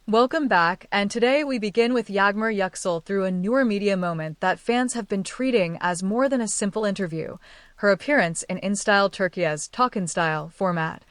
Welcome back, and today we begin with Yagmur Yuksel through a newer media moment that fans have been treating as more than a simple interview, her appearance in InStyle Turkey's Talk in Style format,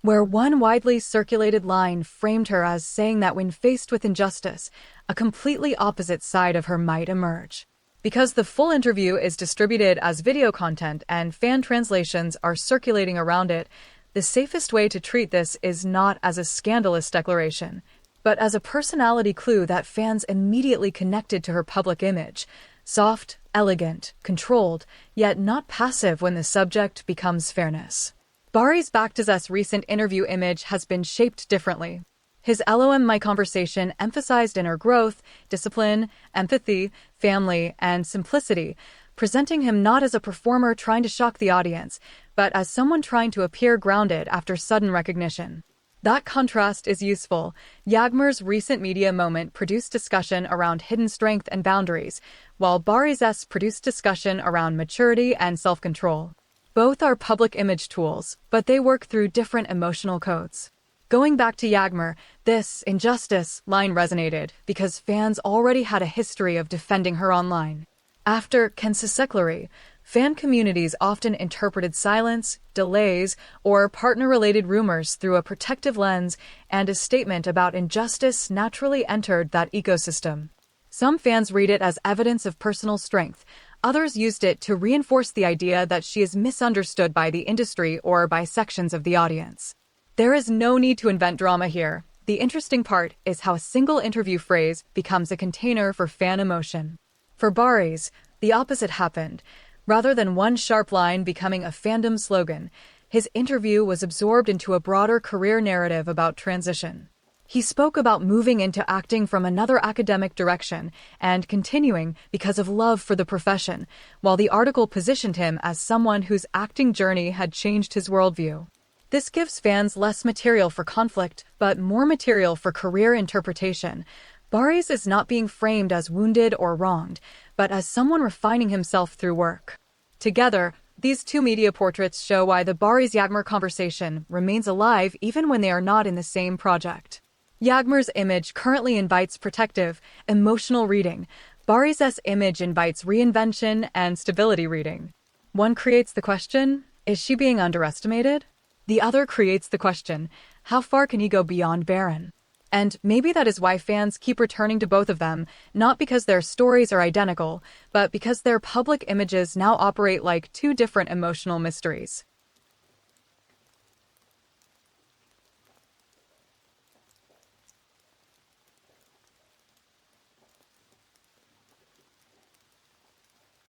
where one widely circulated line framed her as saying that when faced with injustice, a completely opposite side of her might emerge. Because the full interview is distributed as video content and fan translations are circulating around it, the safest way to treat this is not as a scandalous declaration, but as a personality clue that fans immediately connected to her public image: soft, elegant, controlled, yet not passive when the subject becomes fairness. Baris' Baktas' recent interview image has been shaped differently. His LOM My Conversation emphasized inner growth, discipline, empathy, family, and simplicity, presenting him not as a performer trying to shock the audience, but as someone trying to appear grounded after sudden recognition. That contrast is useful. Yagmur's recent media moment produced discussion around hidden strength and boundaries, while Baris's produced discussion around maturity and self-control. Both are public image tools, but they work through different emotional codes. Going back to Yagmur, this injustice line resonated because fans already had a history of defending her online. After Kensisekleri, fan communities often interpreted silence, delays, or partner-related rumors through a protective lens, and a statement about injustice naturally entered that ecosystem. Some fans read it as evidence of personal strength. Others used it to reinforce the idea that she is misunderstood by the industry or by sections of the audience. There is no need to invent drama here. The interesting part is how a single interview phrase becomes a container for fan emotion. For Baris, the opposite happened. Rather than one sharp line becoming a fandom slogan, his interview was absorbed into a broader career narrative about transition. He spoke about moving into acting from another academic direction and continuing because of love for the profession, while the article positioned him as someone whose acting journey had changed his worldview. This gives fans less material for conflict, but more material for career interpretation. Baris is not being framed as wounded or wronged, but as someone refining himself through work. Together, these two media portraits show why the Baris-Yagmur conversation remains alive even when they are not in the same project. Yagmur's image currently invites protective, emotional reading. Baris's image invites reinvention and stability reading. One creates the question, is she being underestimated? The other creates the question, how far can he go beyond barren? And maybe that is why fans keep returning to both of them, not because their stories are identical, but because their public images now operate like two different emotional mysteries.